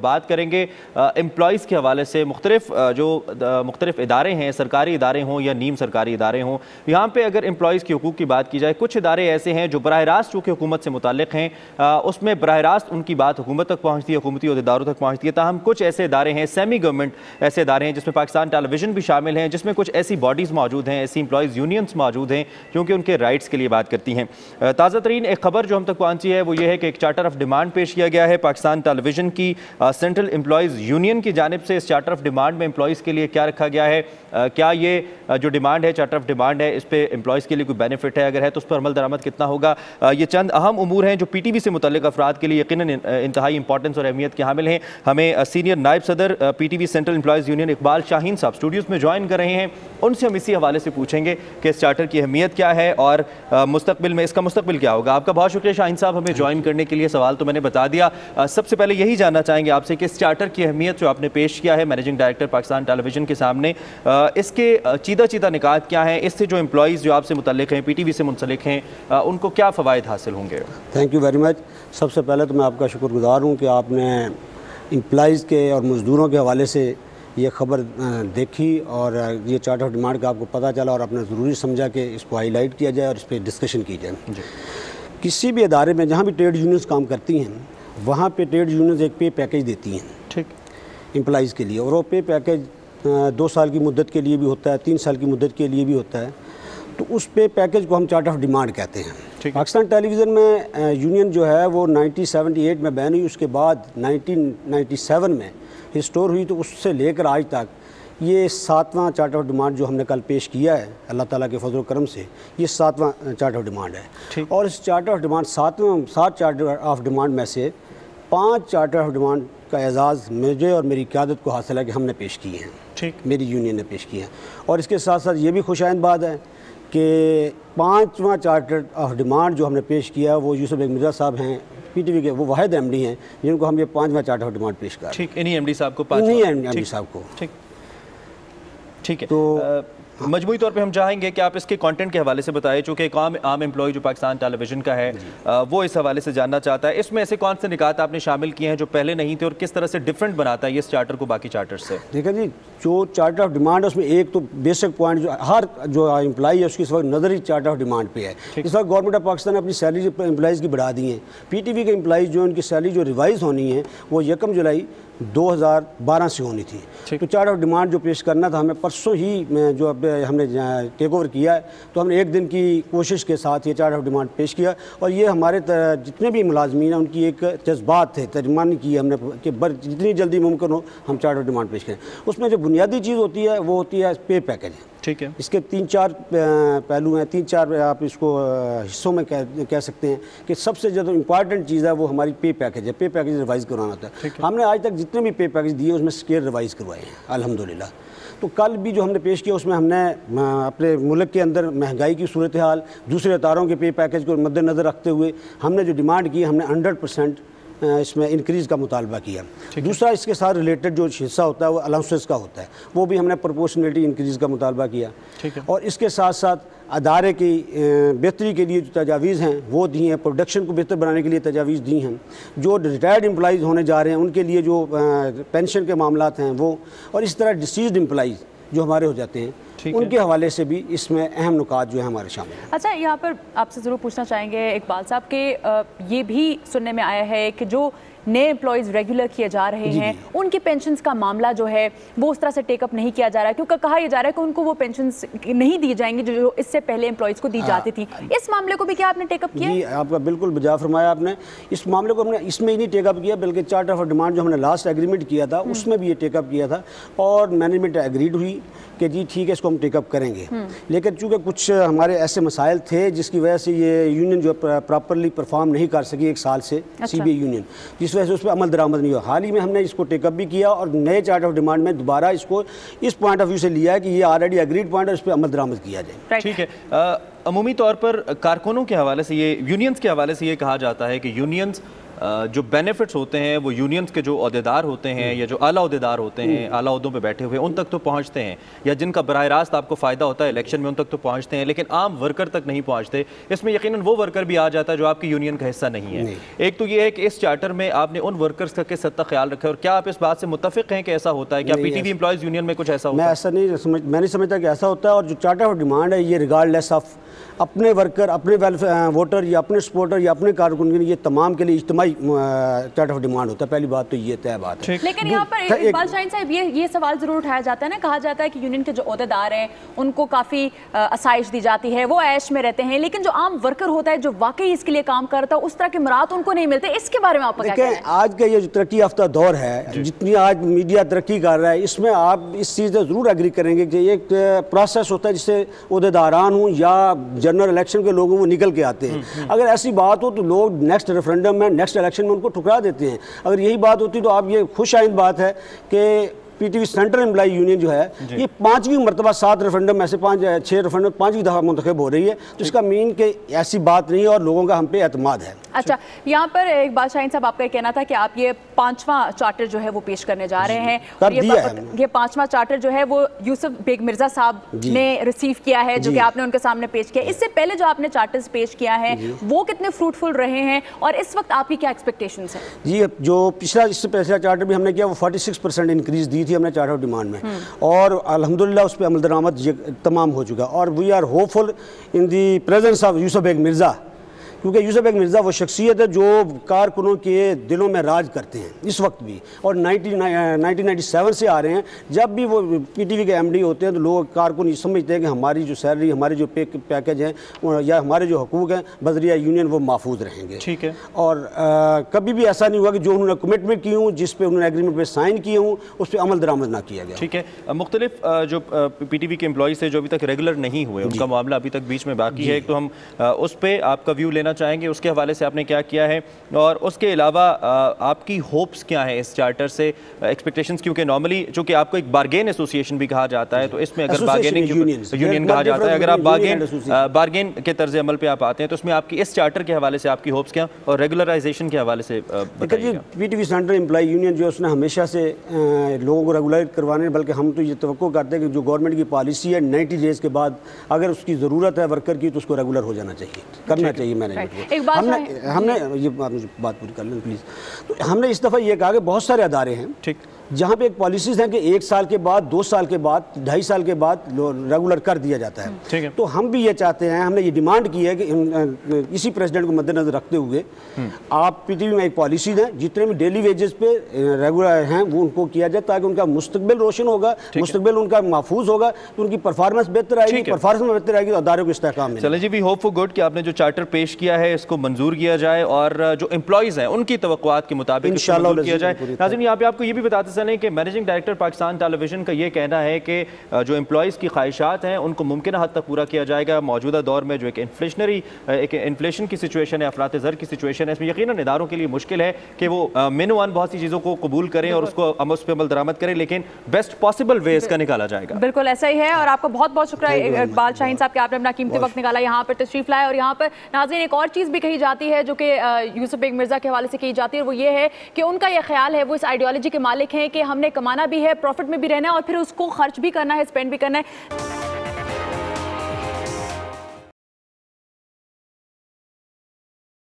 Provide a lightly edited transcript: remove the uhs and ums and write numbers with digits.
بات کریں گے امپلائیز کے حوالے سے مختلف ادارے ہیں، سرکاری ادارے ہوں یا نیم سرکاری ادارے ہوں، یہاں پہ اگر امپلائیز کے حقوق کی بات کی جائے، کچھ ادارے ایسے ہیں جو براہ راست چونکہ حکومت سے متعلق ہیں، اس میں براہ راست ان کی بات حکومت تک پہنچتی ہے، حکومتی عہدیداروں تک پہنچتی ہے، تاہم کچھ ایسے ادارے ہیں، سیمی گورنمنٹ ایسے ادارے ہیں جس میں پاکستان ٹیلی ویژن بھی شامل ہیں، جس میں کچھ ایسی باڈیز موجود ہیں، ایسی امپلائیز یونینز موجود ہیں کیونکہ ان کے رائٹس کے لیے بات کرتی ہیں۔ تازہ ترین ایک خبر جو ہم تک پہنچی ہے وہ یہ ہے کہ ایک چارٹر آف ڈیمانڈ پیش کیا گیا ہے پاکستان ٹیلی ویژن کی سینٹرل امپلائیز یونین کی جانب سے۔ اس چارٹر آف ڈیمانڈ میں امپلائیز کے لیے کیا رکھا گیا ہے، کیا یہ جو ڈیمانڈ ہے چارٹر آف ڈیمانڈ ہے اس پہ امپلائیز کے لیے کوئی بینیفٹ ہے، اگر ہے تو اس پر عمل درآمد کتنا ہوگا، یہ چند اہم امور ہیں جو پی ٹی وی سے متعلق افراد کے لیے یقیناً انتہائی امپورٹنس اور اہمیت کے حامل ہیں۔ ہمیں سینئر نائب صدر P T V central employees union Iqbal Shaheen صاحب اسٹوڈیوز میں جوائن کر رہے ہیں، ان سے ہم اسی حوالے سے پوچھیں گے کہ اس چارٹر کی اہمیت کیا ہے اور مستقبل میں اس کا مستقبل کیا ہوگا۔ آپ کا بہت شکریہ شاہین صاحب ہمیں جوائن کرنے کے لیے، سوال تو میں نے بتا دیا۔ سب سے پہلے یہی جاننا چاہیں گے آپ سے کہ اس چارٹر کی اہمیت جو آپ نے پیش کیا ہے مینیجنگ ڈائریکٹر پاکستان ٹیلی ویژن کے سامنے، اس کے چیدہ نکات کیا ہیں، اس سے جو امپلائیز جو آپ سے متعلق ہیں، پی ٹی وی سے منسلک ہیں، ان کو کیا فوائد حاصل ہوں گے؟ Thank you very much. سب سے پہلے تو میں آپ کا شکر گزار ہوں کہ آپ نے امپلائیز کے اور مزدوروں کے حوالے سے یہ خبر دیکھی اور یہ چارٹر آف ڈیمانڈ کا آپ کو پتہ چلا اور آپ نے ضروری سمجھا کہ اس کو ہائی لائٹ کیا جائے اور اس پہ ڈسکشن کی جائے۔ کسی بھی ادارے میں جہاں بھی ٹریڈ یونینز کام کرتی ہیں وہاں پہ ٹریڈ یونینز ایک پے پیکیج دیتی ہیں ٹھیک امپلائیز کے لیے، اور وہ پے پیکیج 2 سال کی مدت کے لیے بھی ہوتا ہے، 3 سال کی مدت کے لیے بھی ہوتا ہے، تو اس پے پیکیج کو ہم چارٹر آف ڈیمانڈ کہتے ہیں۔ پاکستان ٹیلی ویژن میں یونین جو ہے وہ 1978 میں بین ہوئی، اس کے بعد 1997 میں ریسٹور ہوئی، تو اس سے لے کر آج تک یہ 7واں چارٹر آف ڈیمانڈ جو ہم نے کل پیش کیا ہے اللہ تعالیٰ کے فضل و کرم سے، یہ 7واں چارٹر آف ڈیمانڈ ہے۔ اور اس charter of demand 7 charter of demand میں سے 5 چارٹر آف ڈیمانڈ کا اعزاز مجھے اور میری قیادت کو حاصل ہے کہ ہم نے پیش کیے ہیں، میری یونین نے پیش کیے ہیں۔ اور اس کے ساتھ ساتھ یہ بھی خوشائند بات ہے کہ 5واں چارٹر آف ڈیمانڈ جو ہم نے پیش کیا وہ یوسف بیگ مرزا صاحب ہیں، پی ٹی وی کے وہ واحد ایم ڈی ہیں جن کو ہم یہ 5واں چارٹر آف ڈیمانڈ پیش کر رہے ہیں۔ انہی ایم ڈی صاحب کو ٹھیک ہے۔ تو مجموعی طور پہ ہم چاہیں گے کہ آپ اس کے کانٹینٹ کے حوالے سے بتائیں، چونکہ ایک عام امپلائی جو پاکستان ٹیلی ویژن کا ہے وہ اس حوالے سے جاننا چاہتا ہے، اس میں ایسے کون سے نکات آپ نے شامل کیے ہیں جو پہلے نہیں تھے اور کس طرح سے ڈیفرنٹ بناتا ہے یہ اس چارٹر کو باقی چارٹر سے؟ دیکھیں جی، جو چارٹر آف ڈیمانڈ ہے اس میں ایک تو بیسک پوائنٹ جو ہر جو امپلائی ہے اس کی اس وقت نظر ہی چارٹر آف ڈیمانڈ پہ ہے۔ اس وقت گورنمنٹ آف پاکستان نے اپنی سیلری امپلائیز کی بڑھا دی ہیں، پی ٹی وی کے امپلائیز جو ان کی سیلری جو ریوائز ہونی ہے وہ 1 جولائی 2012 سے ہونی تھی۔ تو چارٹر آف ڈیمانڈ جو پیش کرنا تھا ہمیں پرسوں ہی جو اب ہم نے ٹیک اوور کیا ہے، تو ہم نے 1 دن کی کوشش کے ساتھ یہ چارٹر آف ڈیمانڈ پیش کیا، اور یہ ہمارے جتنے بھی ملازمین ہیں ان کی ایک جذبات تھے، ترجمانی کی ہم نے کہ جتنی جلدی ممکن ہو ہم چارٹر آف ڈیمانڈ پیش کریں۔ اس میں جو بنیادی چیز ہوتی ہے وہ ہوتی ہے پے پیکیج۔ ٹھیک ہے، اس کے 3-4 پہلو ہیں، 3-4 آپ اس کو حصوں میں کہہ سکتے ہیں کہ سب سے زیادہ امپارٹنٹ چیز ہے وہ ہماری پے پیکیج ہے۔ پے پیکیج ریوائز کروانا ہوتا ہے۔ ہم نے آج تک جتنے بھی پے پیکیج دیے اس میں اسکیل ریوائز کروائے ہیں الحمدللہ۔ تو کل بھی جو ہم نے پیش کیا اس میں ہم نے اپنے ملک کے اندر مہنگائی کی صورتحال، دوسرے اداروں کے پے پیکیج کو مد نظر رکھتے ہوئے ہم نے جو ڈیمانڈ کی ہم نے 100% اس میں انکریز کا مطالبہ کیا۔ دوسرا اس کے ساتھ ریلیٹڈ جو حصہ ہوتا ہے وہ الاؤنسز کا ہوتا ہے، وہ بھی ہم نے پرپورشنلٹی انکریز کا مطالبہ کیا۔ اور اس کے ساتھ ساتھ ادارے کی بہتری کے لیے جو تجاویز ہیں وہ دی ہیں، پروڈکشن کو بہتر بنانے کے لیے تجاویز دی ہیں، جو ریٹائرڈ امپلائیز ہونے جا رہے ہیں ان کے لیے جو پینشن کے معاملات ہیں وہ، اور اس طرح ڈسیزڈ امپلائیز جو ہمارے ہو جاتے ہیں ان کے حوالے سے بھی اس میں اہم نکات جو ہیں ہمارے شامل ہیں۔ اچھا، یہاں پر آپ سے ضرور پوچھنا چاہیں گے اقبال صاحب کہ یہ بھی سننے میں آیا ہے کہ جو نئے امپلائیز ریگولر کیے جا رہے ہیں ان کی پینشنز کا معاملہ جو ہے وہ اس طرح سے ٹیک اپ نہیں کیا جا رہا ہے، کیونکہ کہا یہ جا رہا ہے کہ ان کو وہ پینشنز نہیں دی جائیں گی جو اس سے پہلے امپلائیز کو دی جاتی تھی۔ اس معاملے کو بھی کیا آپ نے ٹیک اپ کیا؟ جی، آپ کا بالکل بجا فرمایا آپ نے۔ اس معاملے کو ہم نے اس میں ہی نہیں ٹیک اپ کیا بلکہ چارٹر آف ڈیمانڈ جو ہم نے لاسٹ ایگریمنٹ کیا تھا اس میں بھی یہ ٹیک اپ کیا تھا، اور مینجمنٹ ایگریڈ ہوئی کہ جی ٹھیک ہے اس کو ہم ٹیک اپ کریں گے۔ لیکن چونکہ کچھ ہمارے ایسے مسائل تھے جس کی وجہ سے یہ یونین جو پراپرلی پرفارم نہیں کر سکی 1 سال سے، سی بی اے یونین، جس وجہ سے اس پہ عمل درآمد نہیں ہوا۔ حال ہی میں ہم نے اس کو ٹیک اپ بھی کیا اور نئے چارٹر آف ڈیمانڈ میں دوبارہ اس کو اس پوائنٹ آف ویو سے لیا ہے کہ یہ آلریڈی ایگریڈ پوائنٹ ہے، اس پہ عمل درآمد کیا جائے۔ ٹھیک ہے، عمومی طور پر کارکنوں کے حوالے سے یہ یونینز کے حوالے سے یہ کہا جاتا ہے کہ یونینز جو بینیفٹس ہوتے ہیں وہ یونینز کے جو عہدیدار ہوتے ہیں یا جو اعلیٰ عہدیدار ہوتے ہیں, اعلیٰ عہدوں پہ بیٹھے ہوئے, ان تک تو پہنچتے ہیں, یا جن کا براہ راست آپ کو فائدہ ہوتا ہے الیکشن میں ان تک تو پہنچتے ہیں, لیکن عام ورکر تک نہیں پہنچتے. اس میں یقیناً وہ ورکر بھی آ جاتا ہے جو آپ کی یونین کا حصہ نہیں ہے. ایک تو یہ ہے کہ اس چارٹر میں آپ نے ان ورکرز کا کس حد تک خیال رکھا ہے, اور کیا آپ اس بات سے متفق ہیں کہ ایسا ہوتا ہے؟ کیا پی ٹی وی امپلائیز یونین میں کچھ ایسا ہوتا ہے؟ میں نہیں سمجھتا کہ ایسا ہوتا ہے. اور جو چارٹر آف ڈیمانڈ ہے یہ ریگارڈلیس آف اپنے ورکر, اپنے ووٹر یا اپنے سپورٹر یا اپنے کارکن, یہ تمام کے لیے اجتماعی چارٹر آف ڈیمانڈ ہوتا ہے. پہلی بات تو یہ طے بات ہے. لیکن یہاں پر اقبال شاہین صاحب یہ سوال ضرور اٹھایا جاتا ہے نا, کہا جاتا ہے کہ یونین کے جو عہدیدار ہیں ان کو کافی آسائش دی جاتی ہے, وہ عیش میں رہتے ہیں, لیکن جو عام ورکر ہوتا ہے جو واقعی اس کے لیے کام کرتا ہے اس طرح کے مراد ان کو نہیں ملتے. اس کے بارے میں آپ کا کیا کہنا ہے؟ آج کا یہ جو ترقی یافتہ دور ہے, جتنی آج میڈیا ترقی کر رہا ہے, اس میں آپ اس چیز سے ضرور ایگری کریں گے کہ ایک پروسیس ہوتا ہے جس سے عہدیداران ہوں یا جنرل الیکشن کے لوگ وہ نکل کے آتے ہیں. اگر ایسی بات ہو تو لوگ نیکسٹ ریفرنڈم میں, نیکسٹ الیکشن میں ان کو ٹھکرا دیتے ہیں. اگر یہی بات ہوتی تو آپ یہ خوش آئند بات ہے کہ P T V central employee union جو ہے یہ 5ویں مرتبہ 7 ریفرنڈم میں سے 6 ریفرنڈم 5ویں دفعہ منتخب ہو رہی ہے, تو اس کا مین کہ ایسی بات نہیں ہے اور لوگوں کا ہم پہ اعتماد ہے. اچھا, یہاں پر اقبال شاہین صاحب آپ کا یہ کہنا تھا کہ آپ یہ 5واں چارٹر جو ہے وہ پیش کرنے جا رہے ہیں, اور یہ 5واں چارٹر جو ہے وہ یوسف بیگ مرزا صاحب نے ریسیو کیا ہے, جو کہ آپ نے ان کے سامنے پیش کیا. اس سے پہلے جو آپ نے چارٹرز پیش کیا ہے وہ کتنے فروٹفل رہے ہیں, اور اس وقت آپ کی کیا ایکسپیکٹیشنز ہیں؟ جی, جو پچھلا اس سے پہلا چارٹر بھی ہم نے کیا وہ 46% انکریز دی تھی ہم نے چارٹر آف ڈیمانڈ میں, اور الحمدللہ اس پہ عمل درآمد تمام ہو چکا. اور we are hopeful in the presence of Yusuf Baig Mirza, کیونکہ یوسف بیگ مرزا وہ شخصیت ہے جو کارکنوں کے دلوں میں راج کرتے ہیں اس وقت بھی, اور 1997 سے آ رہے ہیں. جب بھی وہ پی ٹی وی کے ایم ڈی ہوتے ہیں تو لوگ کارکن یہ سمجھتے ہیں کہ ہماری جو سیلری, ہمارے جو پیکج ہیں یا ہمارے جو حقوق ہیں بذریعہ یونین وہ محفوظ رہیں گے. ٹھیک ہے. اور کبھی بھی ایسا نہیں ہوا کہ جو انہوں نے کمٹمنٹ کی ہوں, جس پہ انہوں نے ایگریمنٹ پہ سائن کیے ہوں, اس پہ عمل درآمد نہ کیا گیا. ٹھیک ہے. مختلف جو پی ٹی وی کے امپلائیز ہیں جو ابھی تک ریگولر نہیں ہوئے, ان کا معاملہ ابھی تک بیچ میں باقی ہے, تو ہم اس پہ آپ کا ویو لینا چاہیں گے, اس کے حوالے سے آپ نے کیا کیا ہے, اور اس کے علاوہ آپ کی ہوپس کیا ہیں اس چارٹر سے, ایکسپیکٹیشنز, کیونکہ نارملی چونکہ آپ کو ایک بارگین ایسوسیشن بھی کہا جاتا ہے, تو اس میں اگر بارگیننگ یونین کہا جاتا ہے, اگر آپ بارگین کے طرز عمل پہ آپ آتے ہیں تو اس میں آپ کی اس چارٹر کے حوالے سے آپ کی ہوپس کیا, اور ریگولرائزیشن کے حوالے سے بتائیے گا. P T V central employee union جو اس نے ہمیشہ سے لوگوں کو ریگولر کروانے, بلکہ ہم تو یہ توقع کرتے ہیں کہ جو گورنمنٹ کی پالیسی ہے 90 ڈیز کے بعد اگر اس کی ضرورت ہے ورکر کی تو اس کو ریگولر ہو جانا چاہیے, کرنا چاہیے مینجمنٹ کو. ہم نے یہ بات پوری کر لیں پلیز. تو ہم نے اس دفعہ یہ کہا کہ بہت سارے ادارے ہیں جہاں پہ ایک پالیسیز ہیں کہ 1 سال کے بعد, 2 سال کے بعد, 2.5 سال کے بعد ریگولر کر دیا جاتا ہے. تو ہم بھی یہ چاہتے ہیں, ہم نے یہ ڈیمانڈ کی ہے کہ اسی پریزیڈنٹ کو مد نظر رکھتے ہوئے آپ پی ٹی وی میں ایک پالیسیز ہیں جتنے بھی ڈیلی ویجز پہ ریگولر ہیں وہ ان کو کیا جائے, تاکہ ان کا مستقبل روشن ہوگا, مستقبل ان کا محفوظ ہوگا, تو ان کی پرفارمنس بہتر آئے گی, پرفارمنس بہتر آئے گی تو ادارے کو استحکام ملے گا. چلیں جی, وی ہوپ فار گڈ کہ آپ نے جو چارٹر پیش کیا ہے اس کو منظور کیا جائے, اور جو امپلائیز ہیں ان کی توقعات کے مطابق منظور کیا جائے. ناظرین, یہاں پہ آپ کو یہ بھی بتاتے چلیں کہ مینیجنگ ڈائریکٹر پاکستان ٹیلی ویژن کا یہ کہنا ہے کہ جو امپلائیز کی خواہشات ہیں ان کو ممکنہ حد تک پورا کیا جائے گا. موجودہ دور میں جو ایک انفلیشن کی سچویشن ہے, افراط زر کی سچویشن ہے, اس میں یقیناً اداروں کے لیے مشکل ہے کہ وہ مینو آن بہت سی چیزوں کو قبول کریں اور اس پہ عمل درآمد کریں, لیکن بیسٹ پاسبل وے اس کا نکالا جائے گا. بالکل ایسا ہی ہے, اور آپ کو بہت بہت شکریہ اقبال شاہین صاحب کہ آپ نے اپنا قیمتی وقت نکالا, یہاں پر تشریف لائے. اور یہاں پر ناظرین ایک اور چیز بھی کہی جاتی ہے جو کہ یوسف بیگ مرزا کے حوالے سے کہی جاتی ہے, وہ یہ ہے کہ ان کا یہ خیال ہے, وہ اس آئیڈیالوجی کے مالک ہیں کہ ہم نے کمانا بھی ہے, پروفٹ میں بھی رہنا ہے, اور پھر اس کو خرچ بھی کرنا ہے, اسپینڈ بھی کرنا ہے.